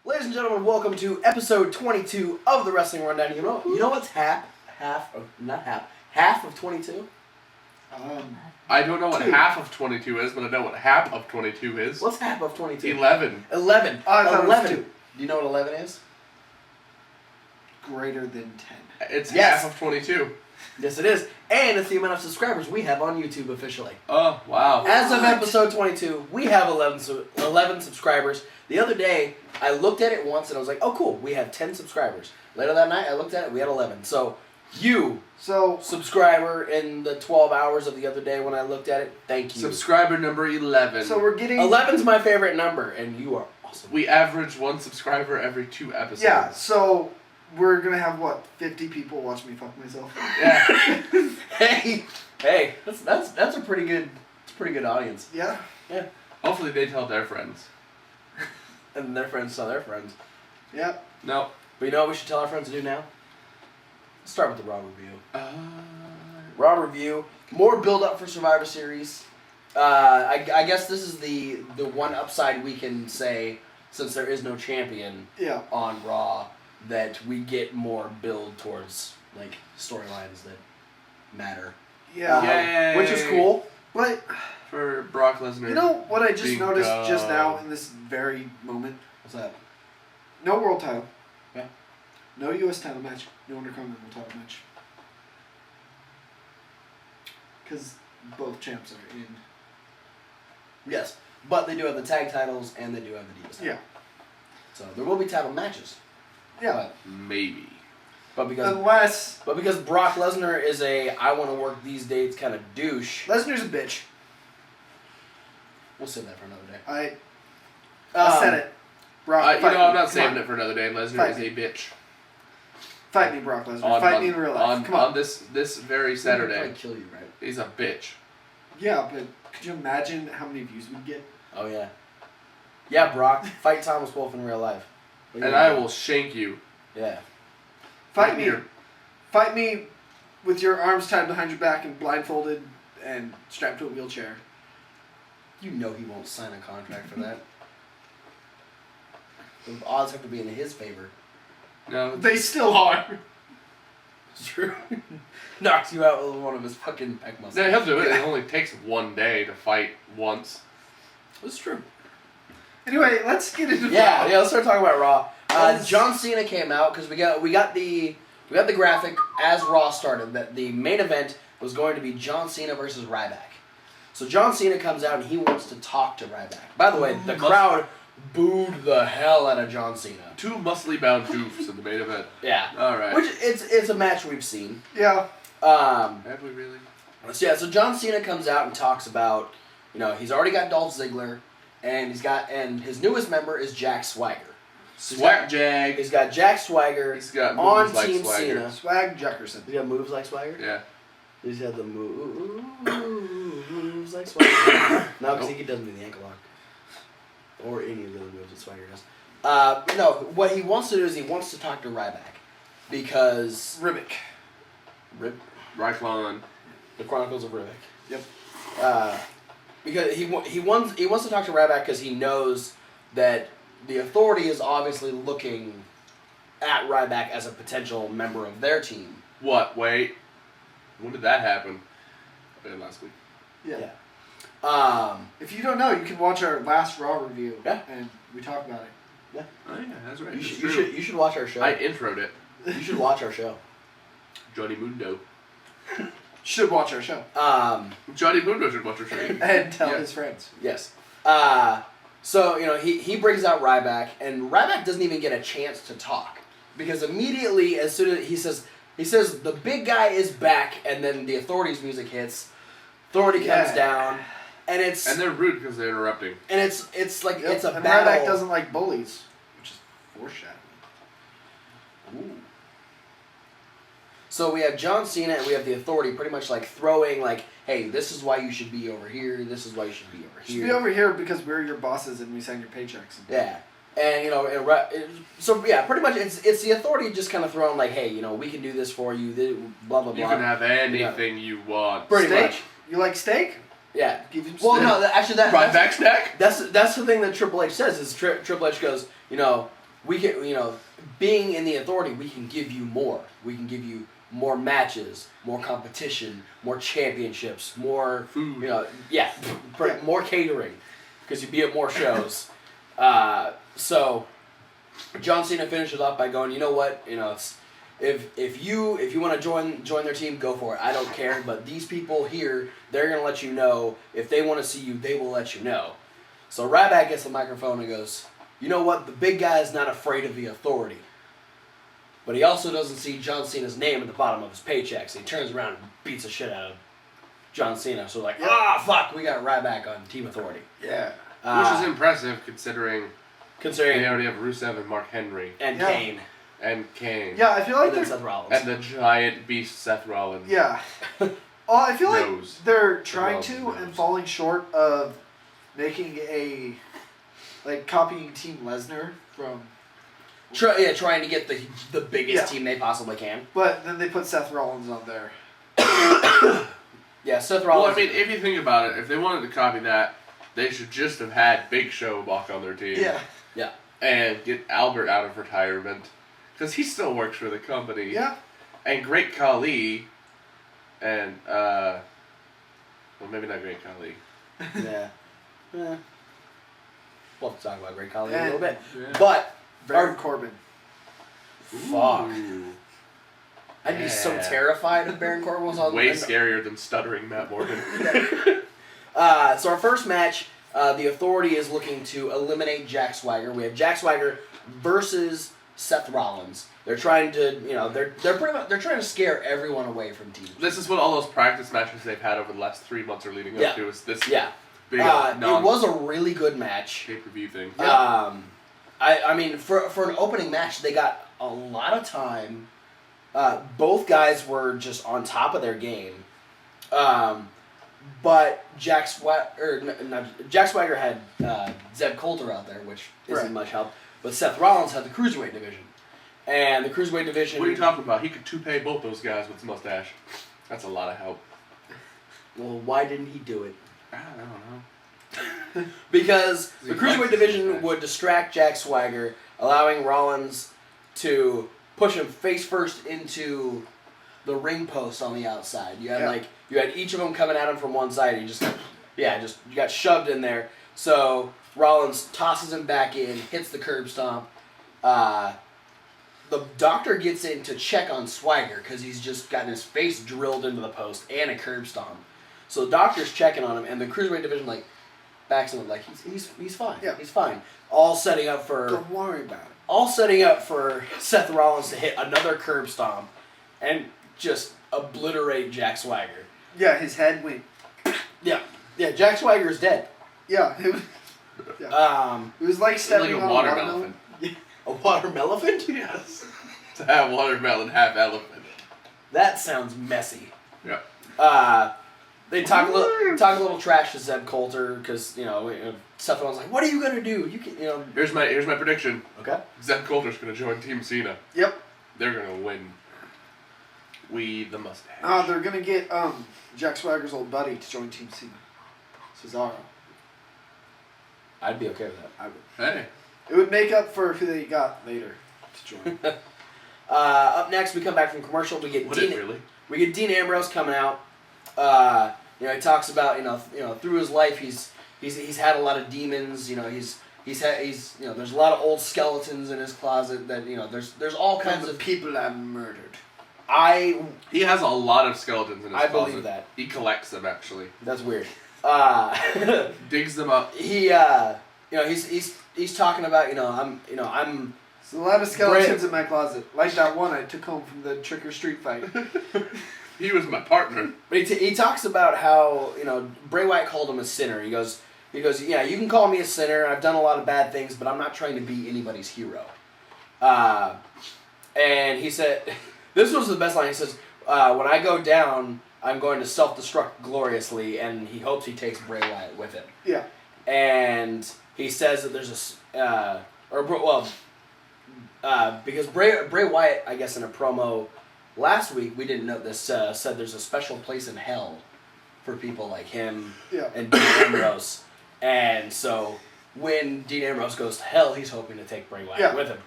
Ladies and gentlemen, welcome to episode 22 of the Wrestling Rundown. You know what's half of 22? I don't know what half of 22 is, but I know what half of 22 is. What's half of 22? 11. 11. I thought it was 11. 2. Do you know what 11 is? Greater than 10. It's Yes. half of 22. Yes, it is. And it's the amount of subscribers we have on YouTube officially. Oh, wow. As of episode 22, we have 11 subscribers. The other day, I looked at it once and I was like, oh, cool, we have 10 subscribers. Later that night, I looked at it, we had 11. So, subscriber in the 12 hours of the other day when I looked at it, thank you. Subscriber number 11. So we're getting... 11's my favorite number, and you are awesome. We average one subscriber every 2 episodes. Yeah, so we're going to have, 50 people watch me fuck myself? Yeah. hey, that's a pretty good audience. Yeah. Yeah. Hopefully they tell their friends. And their friends tell their friends. Yep. No. But you know what we should tell our friends to do now? Let's start with the Raw review. Raw review. More build up for Survivor Series. I guess this is the one upside we can say, since there is no champion on Raw, that we get more build towards like storylines that matter. Yeah. Which is cool. But For Brock Lesnar. you know what I just Being noticed just now dumb. in this very moment? What's that? No world title. Yeah. No U.S. title match. No Intercontinental title match. Because both champs are in. Yes, but they do have the tag titles and they do have the Divas title. Yeah. So there will be title matches. Yeah. Maybe. But because Brock Lesnar is a I want to work these dates kind of douche. Lesnar's a bitch. We'll save that for another day. I said it. Brock, I'm fight not me. saving Come on. it for another day. Lesnar Fight is me. a bitch. Fight me, Brock Lesnar. Fight me in real life. Come on. On this very He'll Saturday. probably kill you, right? He's a bitch. Yeah, but could you imagine how many views we'd get? Oh yeah. Yeah, Brock, fight Thomas Wolfe in real life. And I will shank you. Yeah. Fight me. Here. Fight me with your arms tied behind your back and blindfolded and strapped to a wheelchair. You know he won't sign a contract for that. The odds have to be in his favor. No. They still are. It's true. Knocks you out with one of his fucking pec muscles. Yeah, he'll do it. It only takes one day to fight once. It's true. Anyway, let's get into Yeah, Raw. let's start talking about Raw. Let's- John Cena came out because we got the graphic as Raw started that the main event was going to be John Cena versus Ryback. So John Cena comes out and he wants to talk to Ryback. By the way, the crowd booed the hell out of John Cena. 2 muscly bound goofs in the main event. Yeah. All right. Which it's a match we've seen. Yeah. Have we really? So John Cena comes out and talks about, he's already got Dolph Ziggler, and his newest member is Jack Swagger. Swag. He's got Jack Swagger. He's got on moves like Team Swagger. Cena. Swag Jackerson. He's got moves like Swagger. Yeah. He's got the moves like Swagger. No, because he doesn't do the ankle lock or any of the other moves that Swagger does. No, what he wants to do is he wants to talk to Ryback because Ribic. Ryclon. The Chronicles of Ryback. Yep. Because he wants to talk to Ryback because he knows that the Authority is obviously looking at Ryback as a potential member of their team. What? Wait. When did that happen? Last week. Yeah. Yeah. If you don't know, you can watch our last Raw review. Yeah. And we talk about it. Yeah. Oh yeah, that's right. You It's should, true. you should watch our show. I introed it. You should watch our show. Johnny Mundo. Should watch our show. Johnny Mundo should watch our show. And tell his friends. Yes. So he brings out Ryback, and Ryback doesn't even get a chance to talk because immediately as soon as he says the big guy is back, and then the Authority's music hits. Authority comes down, and they're rude because they're interrupting. And it's like Yep. it's a and battle. Ryback doesn't like bullies, which is foreshadowing. Ooh. So we have John Cena and we have the Authority pretty much like throwing like, hey, this is why you should be over here. This is why you should be over You here. should be over here because we're your bosses and we send your paychecks. Yeah. And pretty much it's the Authority just kind of throwing like, hey, we can do this for you. Blah blah blah. You can have anything you want. Pretty Steak? much. You like steak? Yeah. Give him Well, steak. no, actually Ryback snack? that's the thing that Triple H says is Triple H goes, we can, being in the Authority, we can give you more. We can give you more matches, more competition, more championships, more food. More catering, because you'd be at more shows. So John Cena finishes off by going, you know what, it's if you want to join their team, go for it. I don't care, but these people here, they're gonna let you know. If they want to see you, they will let you know. So Ryback gets the microphone and goes, you know what, the big guy is not afraid of the Authority. But he also doesn't see John Cena's name at the bottom of his paycheck, so he turns around and beats the shit out of John Cena. So fuck, we got Ryback on Team Authority. Yeah. Which is impressive considering they already have Rusev and Mark Henry. And Kane. And Kane. Yeah, I feel like they're Seth Rollins. And the giant beast Seth Rollins. Yeah. I feel like they're trying to and falling short of making copying Team Lesnar from... trying to get the biggest team they possibly can. But then they put Seth Rollins on there. Seth Rollins. Well, I mean, if you think about it, if they wanted to copy that, they should just have had Big Show walk on their team. Yeah. And get Albert out of retirement. Because he still works for the company. Yeah. And Great Khali. And, well, maybe not Great Khali. Yeah. We'll have to talk about Great Khali in a little bit. Yeah. But... Baron Corbin. Fuck. Ooh. I'd be so terrified if Baron Corbin was on. Way scarier than stuttering Matt Morgan. So our first match, the Authority is looking to eliminate Jack Swagger. We have Jack Swagger versus Seth Rollins. They're trying to, they're trying to scare everyone away from Team. This is what all those practice matches they've had over the last 3 months are leading up to. Is this big it was a really good match. Pay-per-view thing. I mean, for an opening match, they got a lot of time. Both guys were just on top of their game. But Jack Swagger had Zeb Coulter out there, which isn't much help. But Seth Rollins had the Cruiserweight division. And the Cruiserweight division... What are you talking about? He could toupee both those guys with his mustache. That's a lot of help. Well, why didn't he do it? I don't know. Because the Cruiserweight division would distract Jack Swagger, allowing Rollins to push him face first into the ring post on the outside. You had you had each of them coming at him from one side. And you got shoved in there. So Rollins tosses him back in, hits the curb stomp. The doctor gets in to check on Swagger because he's just gotten his face drilled into the post and a curb stomp. So the doctor's checking on him, and the Cruiserweight division backs him up he's fine. Yeah. He's fine. All setting up for... Don't worry about it. All setting up for Seth Rollins to hit another curb stomp and just obliterate Jack Swagger. Yeah, his head went... Yeah, Jack Swagger is dead. Yeah, it was like stepping like on a watermelon. A watermelon? Yes. To have watermelon, half elephant. That sounds messy. Yeah. They talk a little trash to Zeb Coulter because Seth Rollins like, what are you gonna do? You can Here's my prediction. Okay. Zeb Coulter's gonna join Team Cena. Yep. They're gonna win. We the mustache. They're gonna get Jack Swagger's old buddy to join Team Cena. Cesaro. I'd be okay with that. I would. Hey. It would make up for who they got later to join. Up next, we come back from commercial. We get Dean Ambrose coming out. He talks about through his life he's had a lot of demons. He's there's a lot of old skeletons in his closet that there's all kinds of people I've murdered. He has a lot of skeletons in his closet. I believe that. He collects them actually. That's weird. Digs them up. He's talking about I'm There's a lot of skeletons in my closet, like that one I took home from the trick or street fight. He was my partner. But he talks about how Bray Wyatt called him a sinner. He goes, yeah, you can call me a sinner. I've done a lot of bad things, but I'm not trying to be anybody's hero. And he said, this was the best line. He says, when I go down, I'm going to self-destruct gloriously, and he hopes he takes Bray Wyatt with him. Yeah. And he says that there's because Bray Wyatt, I guess in a promo last week, we didn't know this, said there's a special place in hell for people like him and Dean Ambrose. And so when Dean Ambrose goes to hell, he's hoping to take Bray Wyatt with him.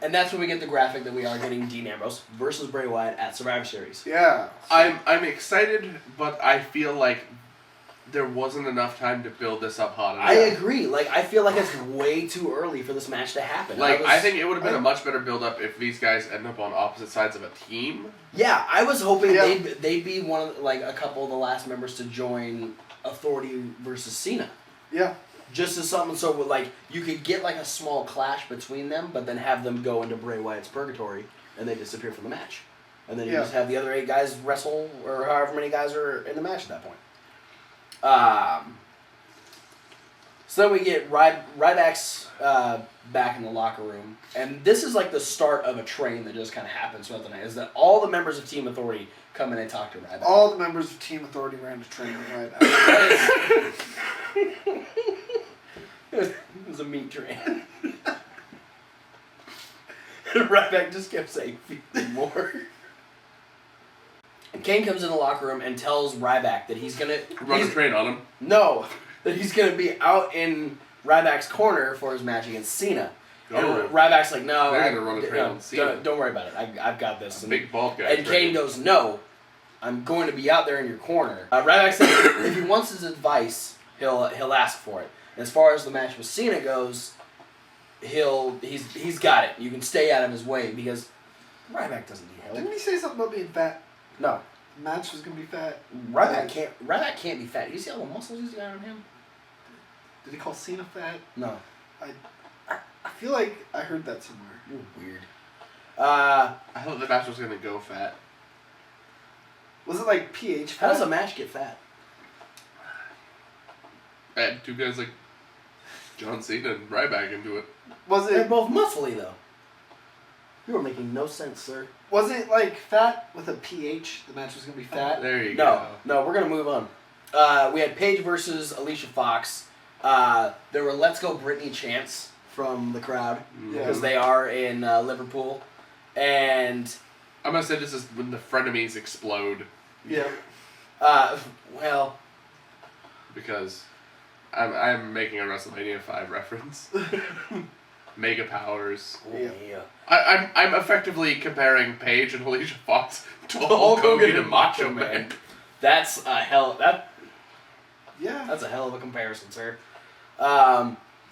And that's when we get the graphic that we are getting Dean Ambrose versus Bray Wyatt at Survivor Series. Yeah. I'm excited, but I feel like there wasn't enough time to build this up hot enough. I agree. Like, I feel like it's way too early for this match to happen. Like, I think it would have been a much better build-up if these guys end up on opposite sides of a team. Yeah, I was hoping they'd be one of, like, a couple of the last members to join Authority versus Cena. Yeah. Just as something so, like, you could get, like, a small clash between them, but then have them go into Bray Wyatt's purgatory, and they disappear from the match. And then you just have the other 8 guys wrestle, or however many guys are in the match at that point. So then we get Ryback's back in the locker room, and this is like the start of a train that just kind of happens throughout the night. Is that all the members of Team Authority come in and talk to Ryback? All the members of Team Authority ran to train with Ryback. It was a meat train. Ryback just kept saying, "Feed me more." And Kane comes in the locker room and tells Ryback that he's gonna Run a train on him. No, that he's gonna be out in Ryback's corner for his match against Cena. And Ryback's like, "No, they're gonna run a train on Cena. Don't worry about it. I've got this." Big bald guy. And Kane goes, "No, I'm going to be out there in your corner." Ryback says if he wants his advice, he'll ask for it. As far as the match with Cena goes, he's got it. You can stay out of his way because Ryback doesn't need help. Didn't he say something about being fat? No. The match was gonna be fat. Ryback can't be fat. You see all the muscles he's got on him? Did he call Cena fat? No. I feel like I heard that somewhere. You're weird. I thought the match was gonna go fat. Was it like pH fat? How does a match get fat? Add 2 guys like John Cena and Ryback into it. Was They're it both muscly though. You are making no sense, sir. was it like fat with a pH? The match was gonna be fat. There you go. No, we're gonna move on. We had Paige versus Alicia Fox. There were "Let's Go Britney" chants from the crowd because they are in Liverpool, and I'm gonna say this is when the frenemies explode. Yeah. Well, because I'm making a WrestleMania 5 reference. Mega powers. yeah. I'm effectively comparing Paige and Alicia Fox to Hulk Hogan and Macho Man. That's a hell Yeah. That's a hell of a comparison, sir.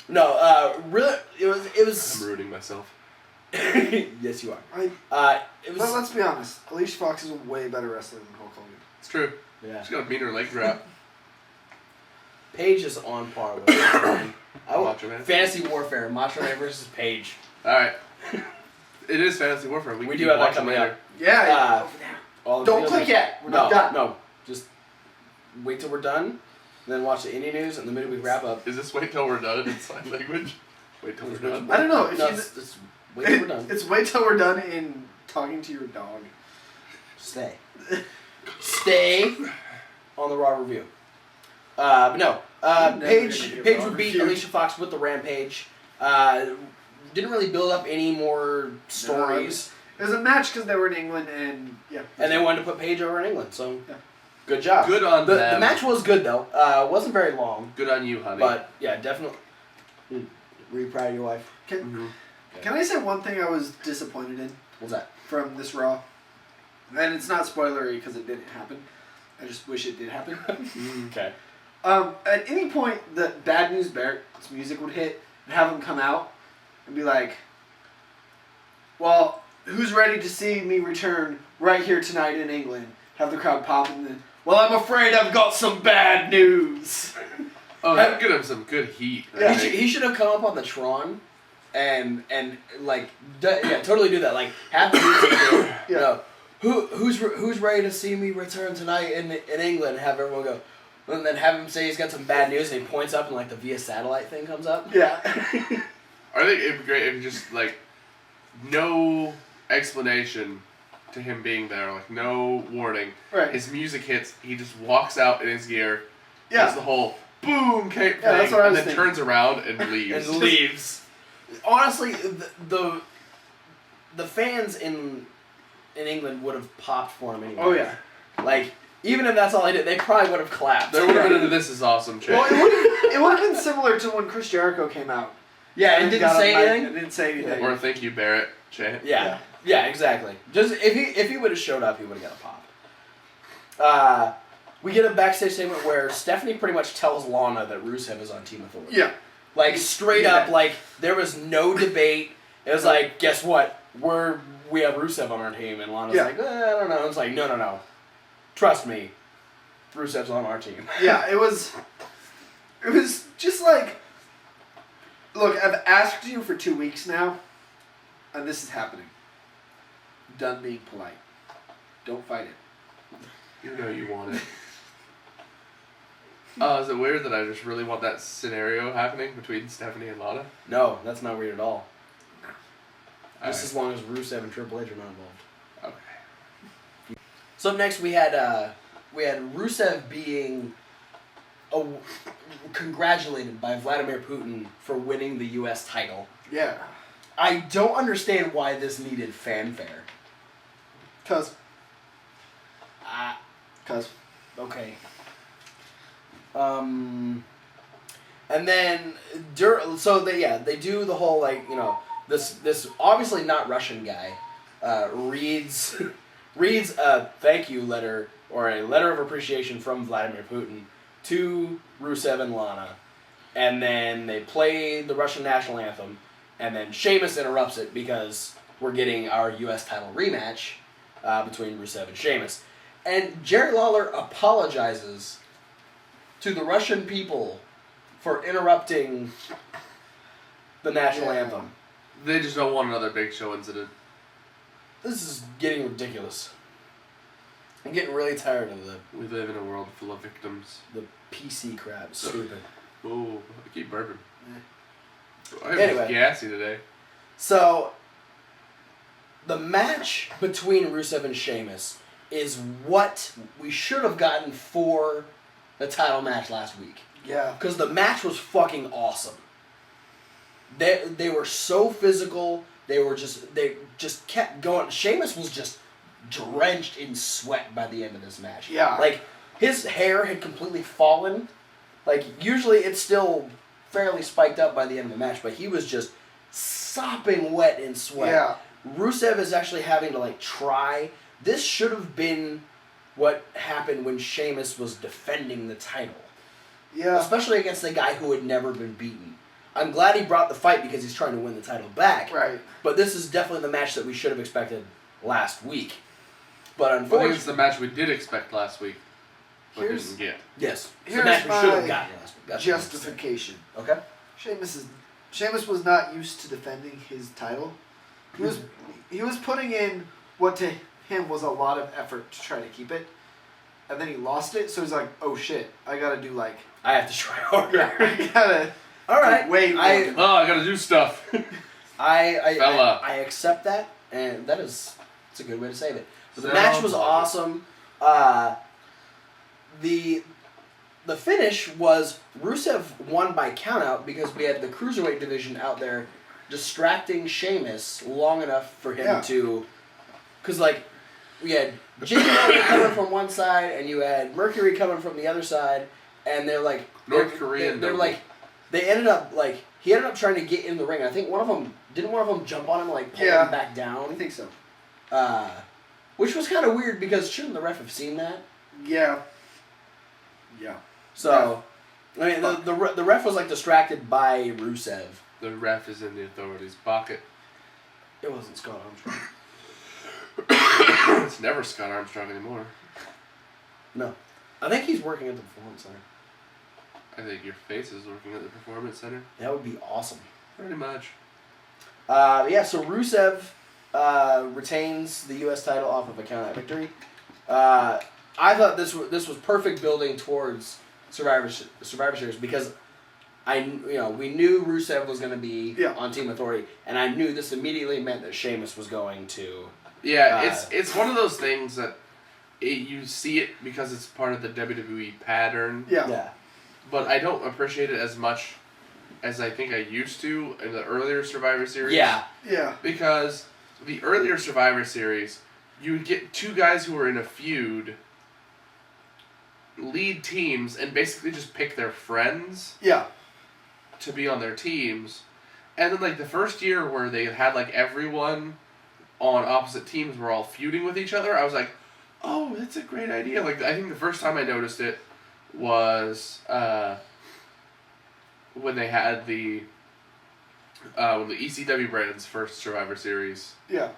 Really, it was. I'm rooting myself. Yes, you are. It was. But let's be honest. Alicia Fox is a way better wrestler than Hulk Hogan. It's true. Yeah. She's got a meaner leg drop. Paige is on par with Macho Man. Macho Man. Fantasy Warfare, Macho Man versus Paige. Alright. It is Fantasy Warfare. We do have that coming up. Yeah. All the Don't videos click yet. We're not done. No. Just wait till we're done, and then watch the indie news, and the minute we wrap up. Is this wait till we're done in sign language? Wait till we're done? I don't know. If No, you it's wait till we're done. It's wait till we're done in talking to your dog. Stay. Stay on the Raw review. But no. Paige would beat Alicia Fox with the Rampage. Didn't really build up any more stories. It was a match because they were in England and yeah. And they wanted to put Paige over in England, so good job. Good on the them. The match was good though. Wasn't very long. Good on you, honey. But yeah, definitely. Were you proud of your wife? Can I say one thing I was disappointed in? What's that? From this Raw? And it's not spoilery because it didn't happen. I just wish it did happen. Okay. At any point, the Bad News Barrett's music would hit and have him come out and be like, well, who's ready to see me return right here tonight in England? Have the crowd pop and then, well, I'm afraid I've got some bad news. Oh, that could have some good heat. Yeah. He should have come up on the Tron and like, totally do that. Like, have the music you know, who's ready to see me return tonight in England? And have everyone go, and then have him say he's got some bad news, and he points up, and like the via satellite thing comes up. Yeah. I think it'd be great if just like no explanation to him being there, like no warning. Right. His music hits, he just walks out in his gear. Yeah. Does the whole boom cape thing, that's what I and was then thinking. turns around and leaves. And leaves. Honestly, the fans in England would have popped for him anyway. Oh yeah. Like, even if that's all I did, they probably would have clapped. There would have been a "This is awesome" chant. Well, it would have been similar to when Chris Jericho came out. Yeah, and didn't got say on mic anything. and didn't say anything. Or "Thank you, Barrett." chant. Yeah, exactly. Just if he would have showed up, he would have got a pop. We get a backstage segment where Stephanie pretty much tells Lana that Rusev is on Team Authority. Yeah. Like, straight up, like, there was no debate. It was like, guess what? We have Rusev on our team. And Lana's like, I don't know. It's like, no. Trust me. Rusev's on our team. Yeah, it was just like, look, I've asked you for 2 weeks now, and this is happening. Done being polite. Don't fight it. You know you want it. Is it weird that I just really want that scenario happening between Stephanie and Lana? No, that's not weird at all. Just as long as Rusev and Triple H are not involved. Okay. So up next we had Rusev being congratulated by Vladimir Putin for winning the U.S. title. Yeah. I don't understand why this needed fanfare. Cause. Okay. And then they do the whole, like, you know, this obviously not Russian guy reads a thank you letter or a letter of appreciation from Vladimir Putin to Rusev and Lana, and then they play the Russian national anthem, and then Sheamus interrupts it because we're getting our U.S. title rematch between Rusev and Sheamus. And Jerry Lawler apologizes to the Russian people for interrupting the national anthem. They just don't want another Big Show incident. This is getting ridiculous. I'm getting really tired of We live in a world full of victims. the PC crap. It's stupid. Oh, I keep burping. I'm Anyway. gassy today. So, the match between Rusev and Sheamus is what we should have gotten for the title match last week. Yeah. Because the match was fucking awesome. They were so physical. They just kept going. Sheamus was just drenched in sweat by the end of this match. Yeah. Like, his hair had completely fallen. Like, usually it's still fairly spiked up by the end of the match, but he was just sopping wet in sweat. Yeah. Rusev is actually having to, like, try. This should have been what happened when Sheamus was defending the title. Yeah. Especially against a guy who had never been beaten. I'm glad he brought the fight because he's trying to win the title back. Right. But this is definitely the match that we should have expected last week. But I think unfortunately... it's the match we did expect last week, but didn't get. Yes. It's the Here's match we should have my gotten last week. That's justification. what I'm saying. Okay. Sheamus was not used to defending his title. He was putting in what to him was a lot of effort to try to keep it, and then he lost it. So he's like, "Oh shit, I gotta do like I have to try harder. I gotta All right. do way more." I gotta do stuff. I accept that, and it's a good way to save it. But the match was awesome. The finish was Rusev won by countout because we had the Cruiserweight division out there distracting Sheamus long enough for him to... Because, like, we had Jimmy coming from one side, and you had Mercury coming from the other side, and they're like... North Korean. They're like... They ended up, like... He ended up trying to get in the ring. I think one of them... Didn't one of them jump on him, like, pull him back down? I think so. Which was kind of weird, because shouldn't the ref have seen that? Yeah. Yeah. So, I mean, the ref was, like, distracted by Rusev. The ref is in the authorities' pocket. It wasn't Scott Armstrong. It's never Scott Armstrong anymore. No. I think he's working at the Performance Center. I think your face is working at the Performance Center. That would be awesome. Pretty much. So Rusev retains the U.S. title off of a count-out victory. I thought this was perfect building towards Survivor Series because we knew Rusev was going to be on Team Authority, and I knew this immediately meant that Sheamus was going to. Yeah, it's one of those things that you see it because it's part of the WWE pattern. Yeah. But I don't appreciate it as much as I think I used to in the earlier Survivor Series. Yeah. Yeah. Because the earlier Survivor Series, you would get two guys who were in a feud lead teams and basically just pick their friends Yeah. to be on their teams, And then, like, the first year where they had, like, everyone on opposite teams were all feuding with each other, I was like, oh, that's a great idea. Like, I think the first time I noticed it was when they had when the ECW brand's first Survivor Series. Yeah.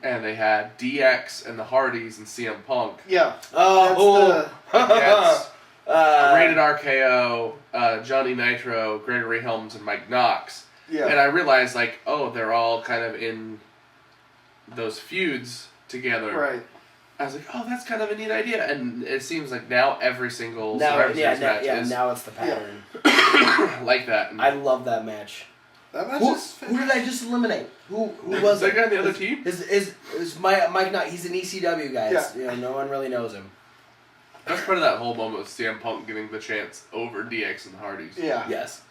And they had DX and the Hardys and CM Punk. Yeah. Oh, Against Rated RKO, Johnny Nitro, Gregory Helms, and Mike Knox. Yeah. And I realized, like, oh, they're all kind of in those feuds together. Right. I was like, oh, that's kind of a neat idea. And it seems like now every single Survivor Series match is now it's the pattern. like that. And I love that match. That match is Who did I just eliminate? Who was that it? guy on the other team? Is Mike Knight? He's an ECW guy. Yeah. You know, no one really knows him. That's part of that whole moment with CM Punk getting the chance over DX and the Hardys. Yeah. Yes.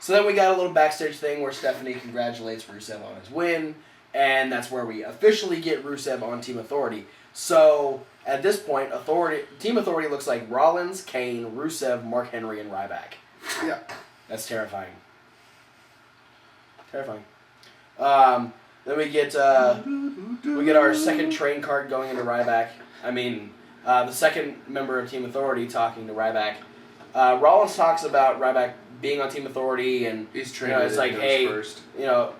So then we got a little backstage thing where Stephanie congratulates Rusev on his win, and that's where we officially get Rusev on Team Authority. So at this point, Team Authority looks like Rollins, Kane, Rusev, Mark Henry, and Ryback. Yeah. That's terrifying. Terrifying. Then we get our second train card going into Ryback. I mean, the second member of Team Authority talking to Ryback. Rollins talks about Ryback being on Team Authority, and He's training it's like, hey, first. you know.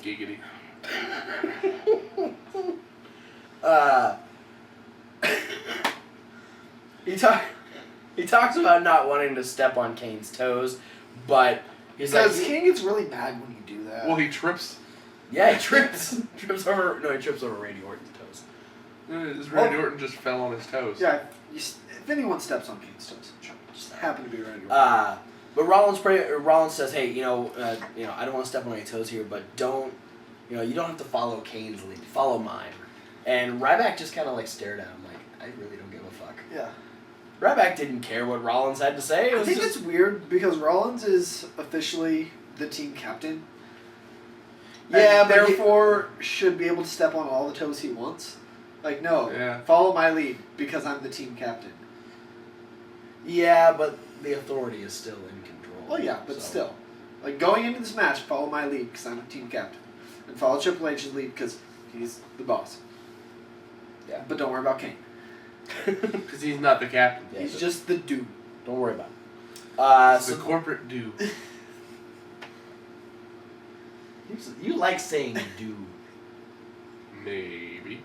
Giggity. He talks about not wanting to step on Kane's toes, but he's like, King gets really mad when you do that. Well, he trips. yeah, he trips over Randy Orton's toes. Randy Orton just fell on his toes. Yeah, if anyone steps on King's toes, just happen to be Randy Orton. But Rollins says, hey, I don't want to step on any toes here, but you don't have to follow Kane's lead, follow mine. And Ryback just kind of like stared at him like, I really don't give a fuck. Yeah. Ryback didn't care what Rollins had to say. I think it's weird because Rollins is officially the team captain. Yeah, and but therefore should be able to step on all the toes he wants. Like, no, follow my lead because I'm the team captain. Yeah, but the Authority is still in control. Well, yeah, but still. Like, going into this match, follow my lead because I'm a team captain. And follow Triple H's lead because he's the boss. Yeah. But don't worry about Kane. Because he's not the captain. Yeah, He's just the dude. Don't worry about it. He's the corporate dude. You like saying "do"? Maybe.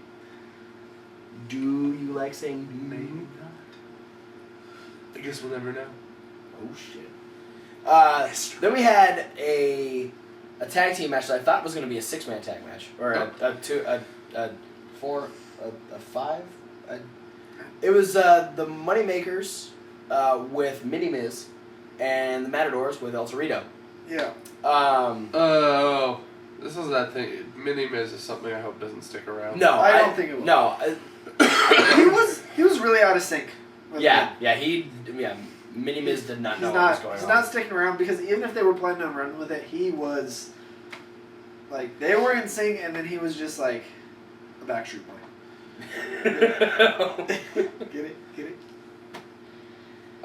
Do you like saying "do"? Maybe not. I guess we'll never know. Oh shit. Then we had a tag team match that I thought was going to be a 6-man tag match, or a 5. It was the Moneymakers with Mini Miz and the Matadors with El Torito. Yeah. Oh, this is that thing. Mini Miz is something I hope doesn't stick around. No, I don't think it will. No. He was really out of sync. Mini Miz did not know He's what was going on. He's not sticking around because even if they were planning on running with it, he was like they were in sync, and then he was just like a Backstreet Boy. Get it?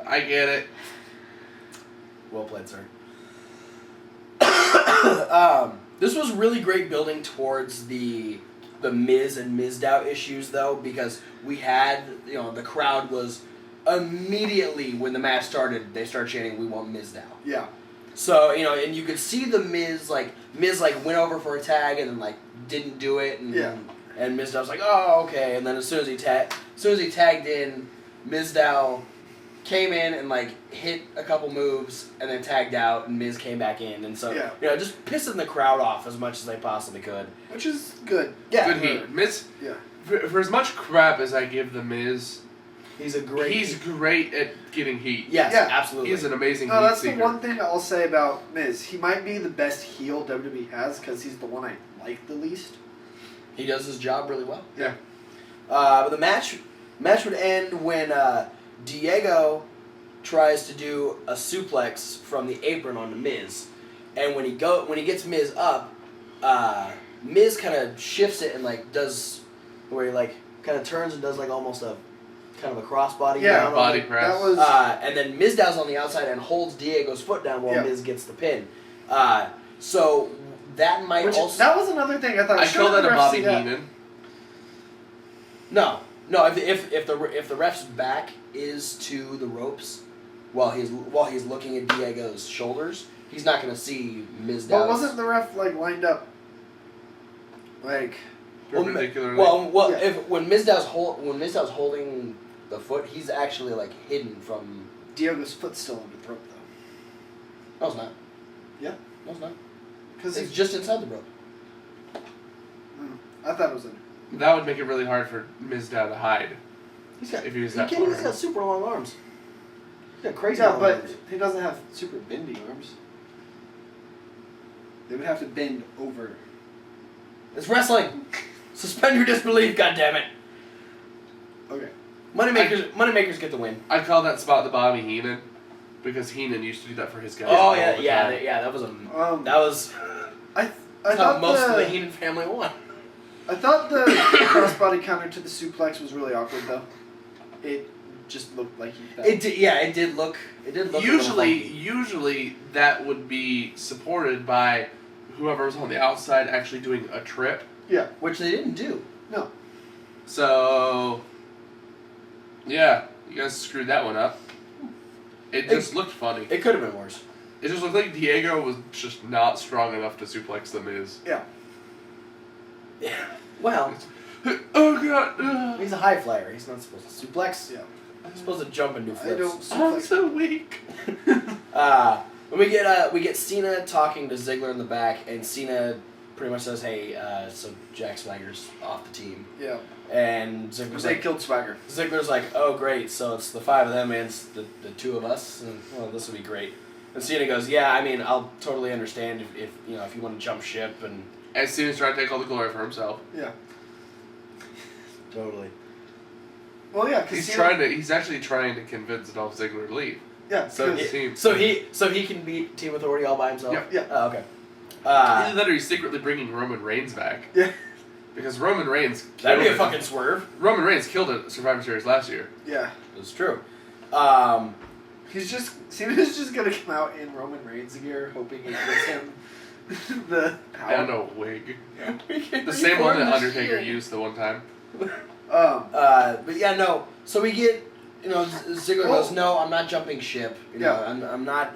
I get it. Well played, sir. This was really great building towards the Miz and Mizdow issues, though, because we had, the crowd was immediately when the match started, they started chanting, "We want Mizdow." Yeah. So, and you could see the Miz went over for a tag and then, didn't do it, and Mizdow was like, "Oh, okay," and then as soon as he tagged in, Mizdow came in and hit a couple moves and then tagged out, and Miz came back in, and so just pissing the crowd off as much as they possibly could, which is good. Yeah, good heat. Miz. Yeah. For as much crap as I give the Miz, he's great at getting heat. Yes, yeah. absolutely. He's an amazing. No, that's heat the one thing I'll say about Miz. He might be the best heel WWE has because he's the one I like the least. He does his job really well. Yeah. But the match would end when Diego tries to do a suplex from the apron on the Miz, and when he gets Miz up, Miz kind of shifts it and does where he kind of turns and does almost a kind of a crossbody. Yeah, down body on it. press. That was And then Mizdow's on the outside and holds Diego's foot down while Yeah. Miz gets the pin. So that might also... that was another thing I thought. I call that a Bobby Heenan. Heenan. No. If the ref's back is to the ropes while he's looking at Diego's shoulders, he's not going to see Mizdow's... But wasn't the ref lined up Perpendicularly. Well, Yeah. when Mizdow's holding the foot, he's actually hidden from... Diego's foot's still under the rope though? No, it's not. Yeah. No, it's not. Because It's just inside the rope. I thought it was under. That would make it really hard for Mizdow to hide. He's got, If he was he that can't- far he's got super long arms. He's got crazy Yeah, long but arms. he doesn't have super bendy arms. They would have to bend over. It's wrestling. Suspend your disbelief, goddammit. Okay. Moneymakers get the win. I call that spot the Bobby Heenan because Heenan used to do that for his guys. Oh all yeah, the yeah, time. yeah. That was I how thought most of the Heenan family won. I thought the crossbody counter to the suplex was really awkward though. It just looked like he fell. It did. Yeah, it did look. It did look. Usually that would be supported by whoever's on the outside actually doing a trip. Yeah. which they didn't do. No. So, yeah, you guys screwed that one up. It just looked funny. It could have been worse. It just looked like Diego was just not strong enough to suplex the Miz. Yeah. Yeah. Well, Oh god! he's a high flyer. He's not supposed to suplex. Yeah. He's supposed to jump and do I don't flips. I'm so weak. When we get Cena talking to Ziggler in the back, and Cena pretty much says, "Hey, so Jack Swagger's off the team," Yeah. and Ziggler's They like, killed Swagger. "Oh great, so it's the 5 of them and it's the 2 of us, and well, this would be great." And Cena goes, "Yeah, I mean, I'll totally understand if you want to jump ship and As soon as trying to take all the glory for himself. Yeah. totally." Well, yeah, because He's actually trying to convince Dolph Ziggler to leave. Yeah. So he can beat Team Authority all by himself. Yeah. Oh, okay. Either that or he's secretly bringing Roman Reigns back. Yeah. Because Roman Reigns That'd be a killed it. fucking swerve. Roman Reigns killed it at Survivor Series last year. Yeah. It's true. Cena's just gonna come out in Roman Reigns gear, hoping it gives him the power. And a wig. The The same one that Undertaker used the one time. But yeah, no. So we get, Ziggler goes, "No, I'm not jumping ship. I'm not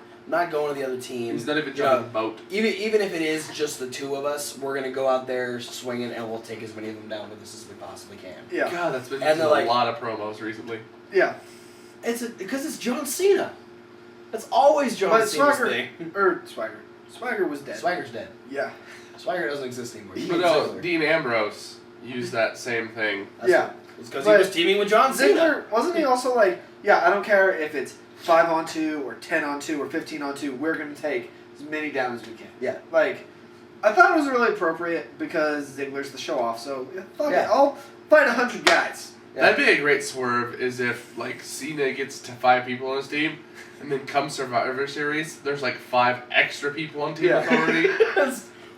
going to the other team. He's not even jumping the boat. Even if it is just the 2 of us, we're gonna go out there swinging, and we'll take as many of them down with us as we possibly can." Yeah. God, that's been And used in they're a lot of promos recently. Yeah. Because it's John Cena. That's always John But Cena's Swagger, thing. Swagger was dead. Swagger's dead. Yeah. Swagger doesn't exist anymore. But no, Dean Ambrose used that same thing. It's because he was teaming with John Cena. Ziggler, wasn't he also like, yeah, I don't care if it's 5-on-2 or 10-on-2 or 15-on-2, we're going to take as many down as we can. Yeah. Like, I thought it was really appropriate because Ziggler's the show-off, so fuck it, Yeah. I'll fight 100 guys. Yeah. That'd be a great swerve is if, Cena gets to 5 people on his team, and then come Survivor Series, there's 5 extra people on Team Authority.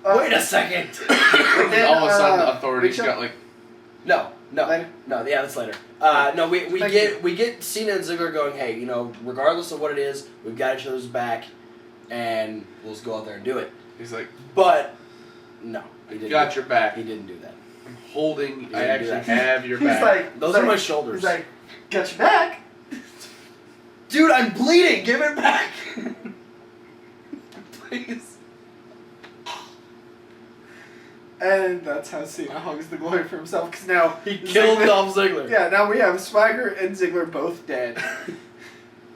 Wait a second. And then all of a sudden, Authority's Big Show- got, Later? No, yeah, that's later. No, we get Cena and Ziggler going, "Hey, regardless of what it is, we've got each other's back, and we'll just go out there and do it." He's like, But no, he didn't. got your back. He didn't do that. I'm holding, He I didn't do actually that. have your He's back. like, Those are my shoulders. He's like, got your back. Dude, I'm bleeding. Give it back, please. And that's how Cena hogs the glory for himself, because now He killed Dolph Ziggler. Yeah, now we have Swagger and Ziggler both dead.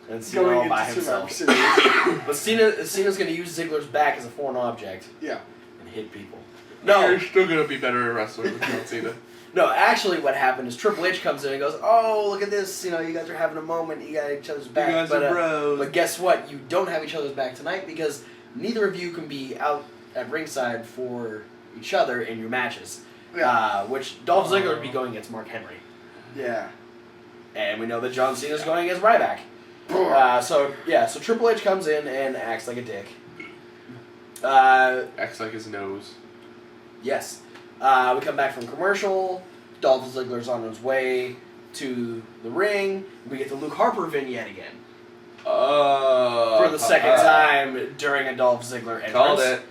And Cena all Going by into Survivor himself. Series. But Cena's going to use Ziggler's back as a foreign object Yeah. and hit people. You're No, still gonna be better a wrestler than John Cena. no. Actually, what happened is Triple H comes in and goes, "Oh, look at this! You guys are having a moment. You got each other's back. You guys but, are bros." But guess what? You don't have each other's back tonight because neither of you can be out at ringside for each other in your matches. Yeah. Which Dolph Ziggler would be going against Mark Henry, Yeah. and we know that John Cena's going against Ryback. So Triple H comes in and acts like a dick. Acts like his nose. Yes. We come back from commercial. Dolph Ziggler's on his way. to the ring. We get the Luke Harper vignette again. For For the second time during a Dolph Ziggler entrance. Called it.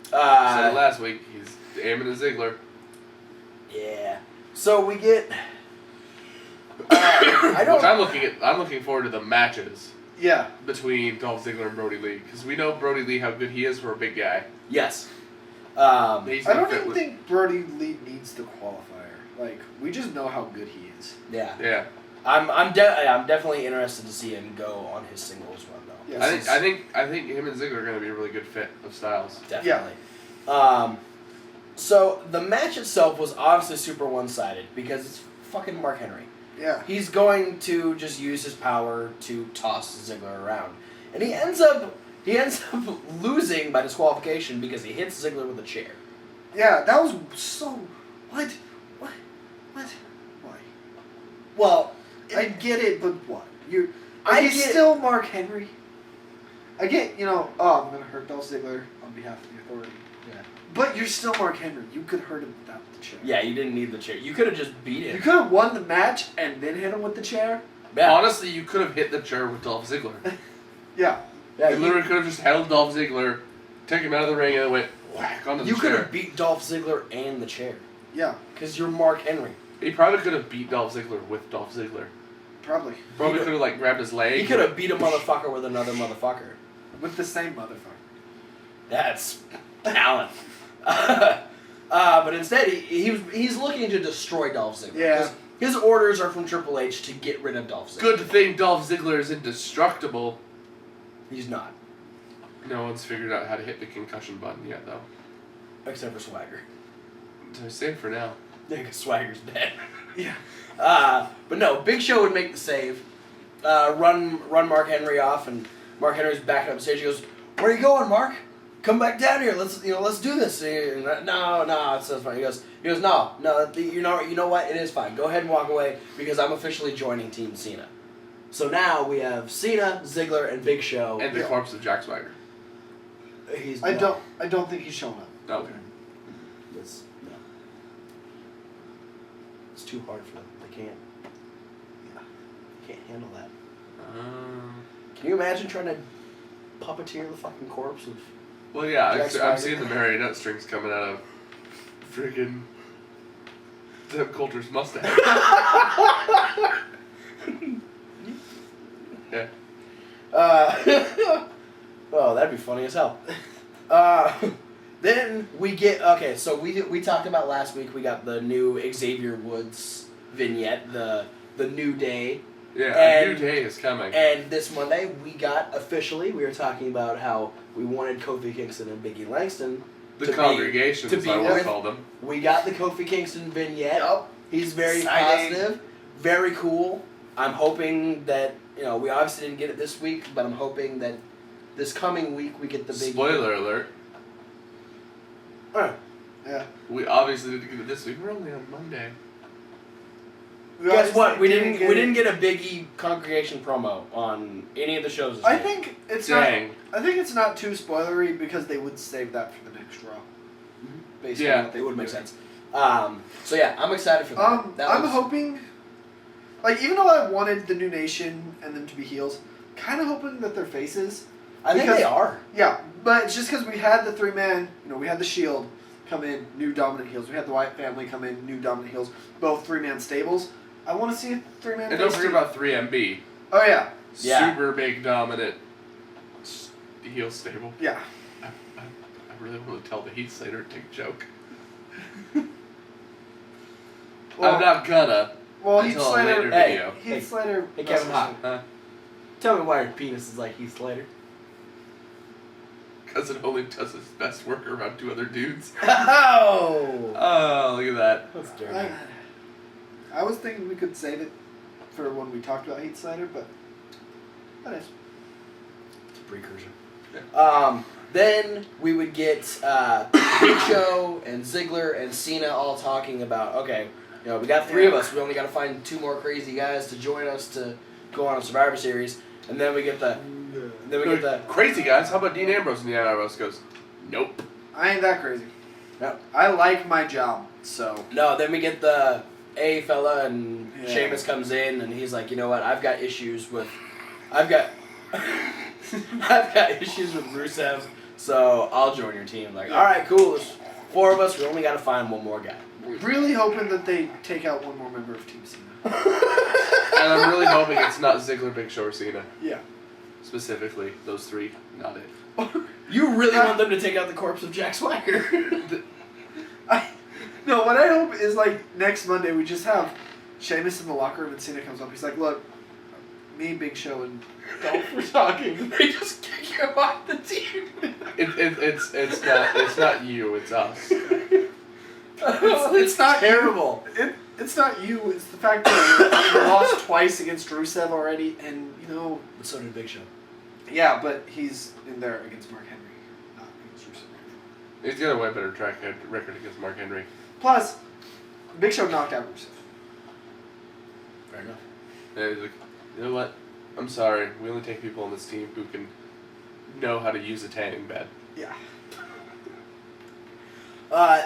Said it last week. He's aiming at Ziggler. Yeah. So we get. I'm looking forward to the matches. Yeah. Between Dolph Ziggler and Brody Lee, because we know Brody Lee how good he is for a big guy. Yes. I don't even think Brody Lee needs the qualifier. Like, we just know how good he is. Yeah. Yeah. I'm definitely interested to see him go on his singles run though. Yes. I think him and Ziggler are going to be a really good fit of styles. Definitely. Yeah. So the match itself was obviously super one-sided because it's fucking Mark Henry. Yeah. He's going to just use his power to toss Ziggler around, and he ends up losing by disqualification because he hits Ziggler with a chair. Yeah, that was so. What? Why? Well, I get it, but what? He's get still Mark Henry. I get, I'm going to hurt Dolph Ziggler on behalf of the Authority. Yeah. But you're still Mark Henry. You could hurt him without the chair. Yeah, you didn't need the chair. You could have just beat him. You could have won the match and then hit him with the chair. Yeah. Honestly, you could have hit the chair with Dolph Ziggler. Yeah. Yeah, You literally could have just held Dolph Ziggler, took him out of the ring, and then went whack onto the You chair. could have beat Dolph Ziggler and the chair. Yeah. Because you're Mark Henry. He probably could have beat Dolph Ziggler with Dolph Ziggler. Probably. Probably could have grabbed his leg. He could have beat a motherfucker with another motherfucker. With the same motherfucker. That's talent. But instead, he's looking to destroy Dolph Ziggler. Yeah. His orders are from Triple H to get rid of Dolph Ziggler. Good thing Dolph Ziggler is indestructible. He's not. No one's figured out how to hit the concussion button yet, though. Except for Swagger. So safe for now. Yeah, because Swagger's dead. Yeah. But no, Big Show would make the save. Run Mark Henry off, and Mark Henry's backing up the stage. He goes, "Where are you going, Mark? Come back down here. Let's do this." And no, it's fine. He goes, no, you know what? It is fine. Go ahead and walk away because I'm officially joining Team Cena. So now we have Cena, Ziggler, and Big Show. And the corpse of Jack Swagger. I don't think he's showing up. Okay. No. It's too hard for them. They can't. Yeah. They can't handle that. Can you imagine trying to puppeteer the fucking corpse of? Well, yeah, Jack I'm Swagger? seeing the marionette strings coming out of friggin' Zeb Coulter's mustache. Yeah. Oh, that'd be funny as hell. Then we get so we talked about last week. We got the new Xavier Woods vignette, the New Day. Yeah, And- a new day is coming. And this Monday we were talking about how we wanted Kofi Kingston and Biggie Langston. The congregation, as I once called them. We got the Kofi Kingston vignette. Yep. He's very Exciting. positive, very cool. I'm hoping that we obviously didn't get it this week, but I'm hoping that this coming week we get the big. Spoiler alert. Yeah. We obviously didn't get it this week. We're only on Monday. Guess what? We didn't get a Big E congregation promo on any of the shows. This I week. think it's Dang. not. I think it's not too spoilery because they would save that for the next Raw. Based Yeah. on what they it would make sense. So yeah, I'm excited for that. I'm hoping, even though I wanted the New Nation and them to be heels, kind of hoping that they're faces. I think they are. Yeah, but it's just because we had the 3-man, we had the Shield come in, new dominant heels. We had the Wyatt family come in, new dominant heels. Both 3-man stables. I want to see a 3-man. And don't forget about 3MB. Oh yeah. Yeah. Super big dominant heel stable. Yeah. I really want to tell the Heath Slater take joke. Well, I'm not gonna. Well, Heath until a later Slater. video. Heath Slater. Hey, Kevin Hart. Huh? Tell me why your penis is like Heath Slater. Because it only does its best work around two other dudes. Oh! Oh, look at that. That's dirty. I was thinking we could save it for when we talked about Heath Slater, but that is. It's a precursor. Yeah. Then we would get Big Show and Ziggler and Cena all talking about, okay, we got 3 of us. We only got to find 2 more crazy guys to join us to go on a Survivor Series. And then we get the Crazy guys. How about Dean Ambrose? And Dean Ambrose goes, nope. I ain't that crazy. No. I like my job, so. No, then we get the A fella and Yeah. Sheamus comes in and he's like, you know what? I've got issues with Rusev, so I'll join your team. Like, all right, cool. There's 4 of us. We only got to find one more guy. Really hoping that they take out one more member of Team Cena. And I'm really hoping it's not Ziggler, Big Show, or Cena. Yeah. Specifically, those 3, not it. You really want them to take out the corpse of Jack Swagger? No, what I hope is like next Monday we just have Sheamus in the locker room and Cena comes up. He's like, look, me, Big Show, and Dolph were talking. They just kick him off the team. It's not you, it's us. It's not terrible. It's not you. It's the fact that you lost twice against Rusev already, and you know. But so did Big Show. Yeah, but he's in there against Mark Henry, not against Rusev. He's got a way better track record against Mark Henry. Plus, Big Show knocked out Rusev. Fair enough. Yeah, he's like, you know what? I'm sorry. We only take people on this team who can know how to use a tanning bed. Yeah.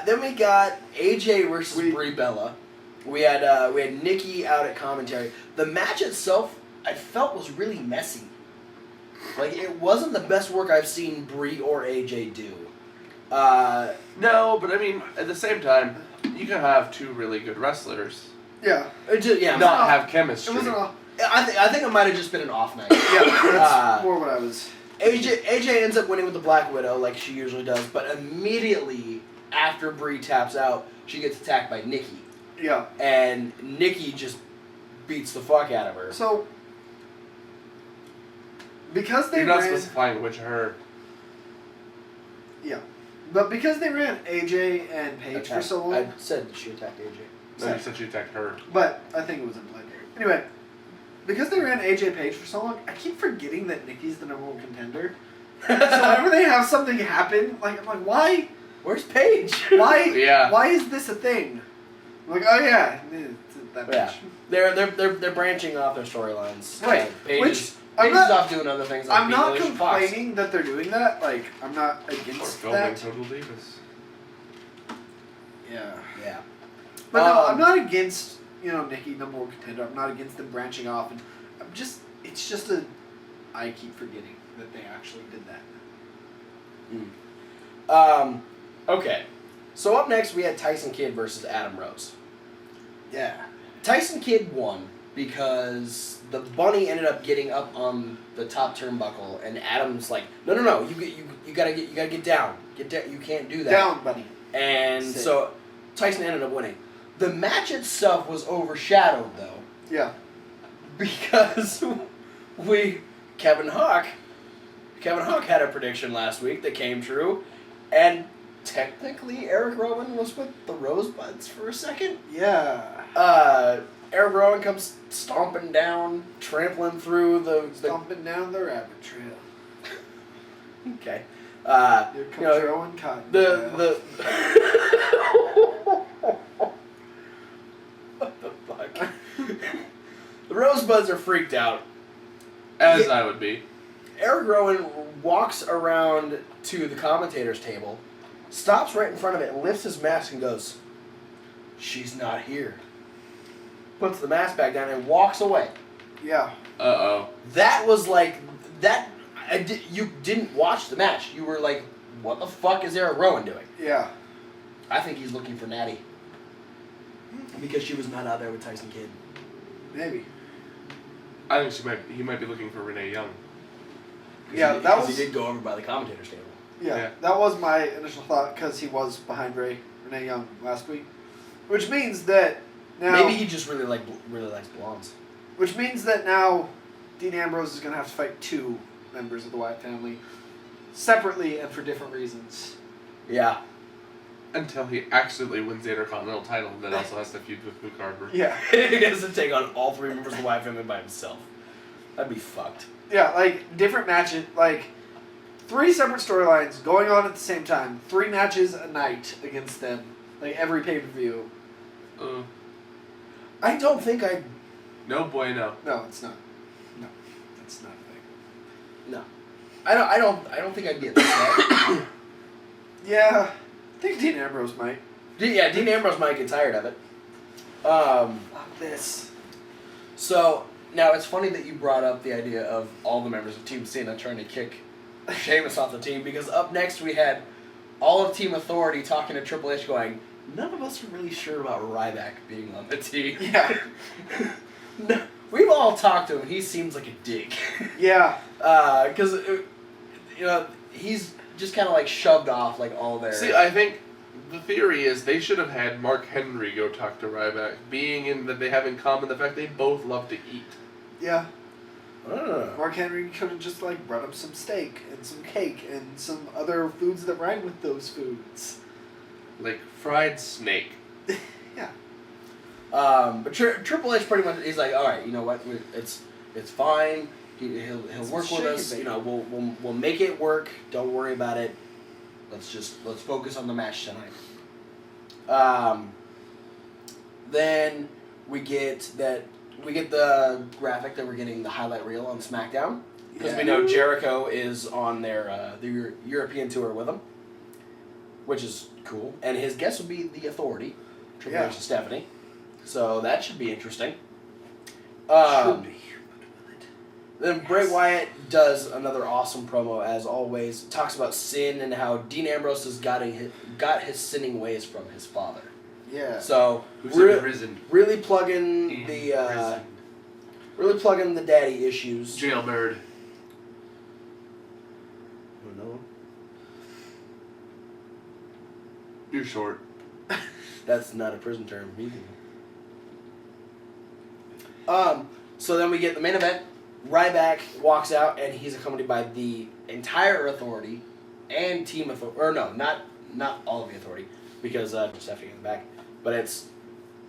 Then we got AJ versus Brie Bella. We had Nikki out at commentary. The match itself, I felt, was really messy. Like, it wasn't the best work I've seen Brie or AJ do. No, but I mean, at the same time, you can have 2 really good wrestlers. Yeah. Not have chemistry. It wasn't off. I think it might have just been an off night. Yeah, that's more what I was. AJ ends up winning with the Black Widow like she usually does, but immediately after Brie taps out, she gets attacked by Nikki. Yeah. And Nikki just beats the fuck out of her. So, because they You're not ran... specifying which her. Yeah. But because they ran AJ and Paige for so long... I said she attacked AJ. No, you said she attacked her. But I think it was implied. Anyway, because they ran AJ Paige for so long, I keep forgetting that Nikki's the number 1 contender. So whenever they have something happen, like I'm like, why? Where's Paige? Why? Yeah. Why is this a thing? I'm like, oh yeah, that Yeah. bitch. They're branching off their storylines. Right. Paige Which is off doing other things. Like I'm not being Alicia Fox. complaining that they're doing that. Like, I'm not Or against filming that. Total Divas. Yeah. Yeah. But no, I'm not against, Nikki, number 1 contender. I'm not against them branching off. And it's just I keep forgetting that they actually did that. Okay. So up next we had Tyson Kidd versus Adam Rose. Yeah. Tyson Kidd won because the bunny ended up getting up on the top turnbuckle, and Adam's like, no, you gotta get down. Get down. You can't do that. Down, buddy. And Sit. so Tyson ended up winning. The match itself was overshadowed though. Yeah. Because Kevin Hawk had a prediction last week that came true, and technically Eric Rowan was with the Rosebuds for a second. Yeah. Eric Rowan comes stomping down, trampling through Stomping down the rabbit trail. Okay. Here comes Rowan Cotton. What the fuck? The Rosebuds are freaked out. As I would be. Eric Rowan walks around to the commentator's table, stops right in front of it, and lifts his mask and goes, "She's not here." Puts the mask back down and walks away. Yeah. Uh-oh. That was like that. You didn't watch the match. You were like, "What the fuck is Eric Rowan doing?" Yeah. I think he's looking for Natty because she was not out there with Tyson Kidd. Maybe. I think he might be looking for Renee Young. Yeah, He did go over by the commentator's table. Yeah, that was my initial thought because he was behind Renee Young last week, which means that now Maybe he just really likes blondes. Which means that now Dean Ambrose is going to have to fight 2 members of the Wyatt family separately and for different reasons. Yeah. Until he accidentally wins the Intercontinental title and then also has to feud with Luke Harper. Yeah. He has to take on all 3 members of the Wyatt family by himself. That'd be fucked. Yeah, like different matches, like 3 separate storylines going on at the same time. 3 matches a night against them, like every pay-per-view. I don't think I. No bueno. No, it's not. No, that's not a thing. No, I don't think I'd be upset. Yeah, I think Dean Ambrose might. Yeah, Dean Ambrose might get tired of it. This. So, now it's funny that you brought up the idea of all the members of Team Cena trying to kick Sheamus off the team, because up next we had all of Team Authority talking to Triple H going, none of us are really sure about Ryback being on the team. Yeah. No, we've all talked to him. He seems like a dick. Yeah. Because, he's just kind of like shoved off like all their... See, I think the theory is they should have had Mark Henry go talk to Ryback, being in that they have in common the fact they both love to eat. Yeah. Mark Henry could have just like brought him some steak and some cake and some other foods that rhyme with those foods. Like fried snake. Yeah. But Triple H pretty much, he's like, all right, you know what, it's fine. He'll work with us. You know, we'll make it work. Don't worry about it. Let's focus on the match tonight. Then we get the graphic that we're getting the highlight reel on SmackDown, because we know Jericho is on their European tour with them, which is cool. And his guest will be the Authority, Triple H and Stephanie. So that should be interesting. Should be. Then Bray Wyatt does another awesome promo, as always. Talks about sin and how Dean Ambrose has got his sinning ways from his father. Yeah. So really plugging the daddy issues. Jailbird. No. You're short. That's not a prison term either. So then we get the main event. Ryback walks out, and he's accompanied by the entire Authority and Team Authority. Or no, not all of the Authority, because Stephanie in the back. But it's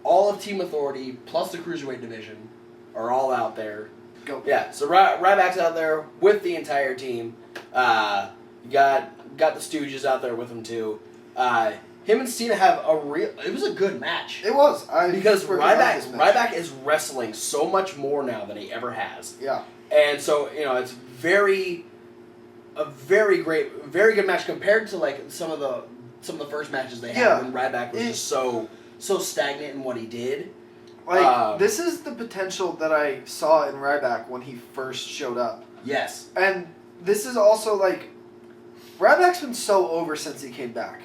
all of Team Authority plus the Cruiserweight division are all out there. Go. Yeah, so Ryback's out there with the entire team. You got the Stooges out there with him too. Him and Cena have it was a good match. It was. Because Ryback is wrestling so much more now than he ever has. Yeah. And so, it's very good match compared to like some of the first matches they had when Ryback was just so stagnant in what he did. Like, this is the potential that I saw in Ryback when he first showed up. Yes. And this is also like, Ryback's been so over since he came back.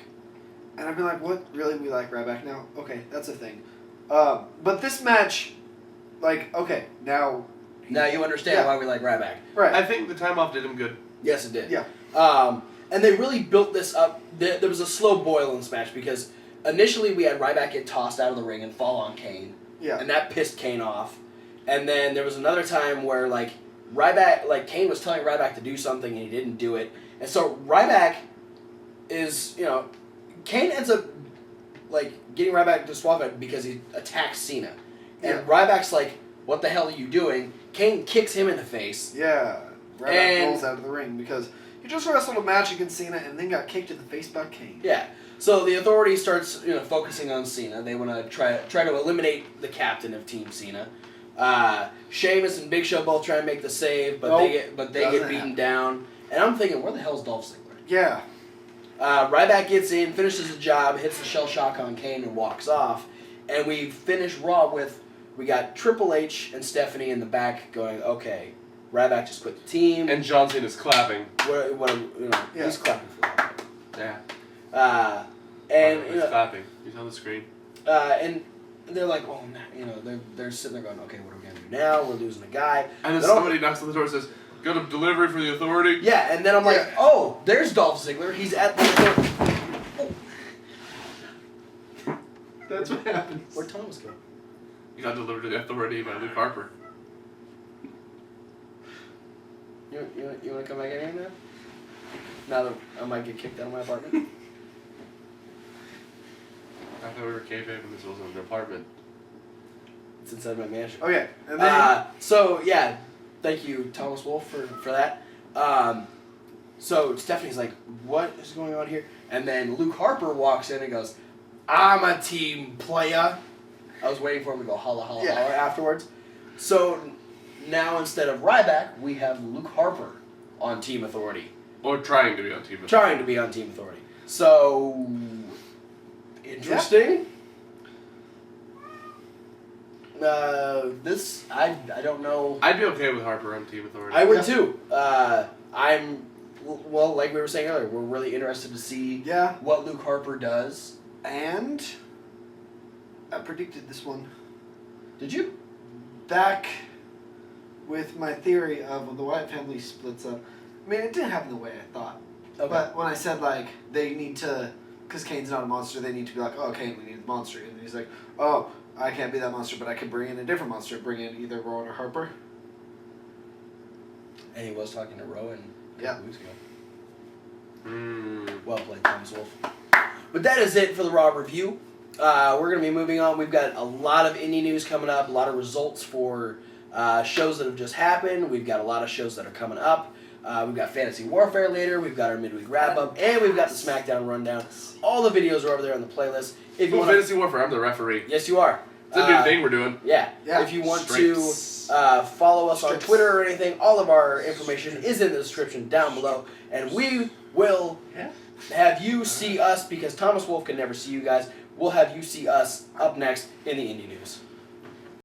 And I've been like, what? Really? We like Ryback now? Okay, that's a thing. But this match, like, okay, now you understand why we like Ryback. Right. I think the time off did him good. Yes, it did. Yeah. And they really built this up. There was a slow boil in this match, because initially we had Ryback get tossed out of the ring and fall on Kane. Yeah. And that pissed Kane off. And then there was another time where, Kane was telling Ryback to do something and he didn't do it. And so Ryback is, Kane ends up, getting Ryback disqualified because he attacks Cena. And Ryback's like, what the hell are you doing? Kane kicks him in the face. Yeah. Ryback rolls out of the ring because he just wrestled a match against Cena and then got kicked in the face by Kane. Yeah. So the Authority starts, focusing on Cena. They want to try to eliminate the captain of Team Cena. Sheamus and Big Show both try and make the save, but they get beaten down. And I'm thinking, where the hell's Dolph Ziggler? Yeah. Ryback gets in, finishes the job, hits the shell shock on Kane, and walks off. And we finish Raw with, we got Triple H and Stephanie in the back going, okay, Ryback just quit the team. And John Cena's clapping. He's clapping for that. Yeah. He's clapping. He's on the screen. And they're like, oh, they're sitting there going, okay, what are we gonna do now? We're losing a guy. And then somebody knocks on the door and says, "Got a delivery for the Authority." Yeah, and then I'm like, oh, there's Dolph Ziggler. He's at the Authority. Oh. That's what happens. Where'd Thomas go? He got delivered to the Authority by Luke Harper. You want to come back in here now? Now that I might get kicked out of my apartment. I thought we were kayfabe and this wasn't an apartment. It's inside my mansion. Okay. And then, thank you, Thomas Wolfe, for that. So Stephanie's like, what is going on here? And then Luke Harper walks in and goes, I'm a team player. I was waiting for him to go holla, holla, holla afterwards. So now instead of Ryback, we have Luke Harper on Team Authority. Or trying to be on Team Authority. Trying to be on Team Authority. So, interesting. I don't know. I'd be okay with Harper on Team Authority. I would too. Well, like we were saying earlier, we're really interested to see what Luke Harper does. And I predicted this one. Did you? Back with my theory of when the Wyatt family splits up. I mean, it didn't happen the way I thought. Okay. But when I said, like, they need to, because Kane's not a monster, they need to be like, oh, Kane, we need a monster. And he's like, oh, I can't be that monster, but I can bring in a different monster. Bring in either Rowan or Harper. And he was talking to Rowan a Yeah. couple weeks ago. Well played, Thomas Wolf. But that is it for the Raw review. We're going to be moving on. We've got a lot of indie news coming up, a lot of results for shows that have just happened. We've got a lot of shows that are coming up. We've got Fantasy Warfare later. We've got our midweek wrap-up. And we've got the SmackDown rundown. All the videos are over there on the playlist. If you want Fantasy Warfare, I'm the referee. Yes, you are. It's a new thing we're doing. Yeah. If you want to follow us on Twitter or anything, all of our information is in the description down below. And we will have you see us, because Thomas Wolf can never see you guys. We'll have you see us up next in the indie news.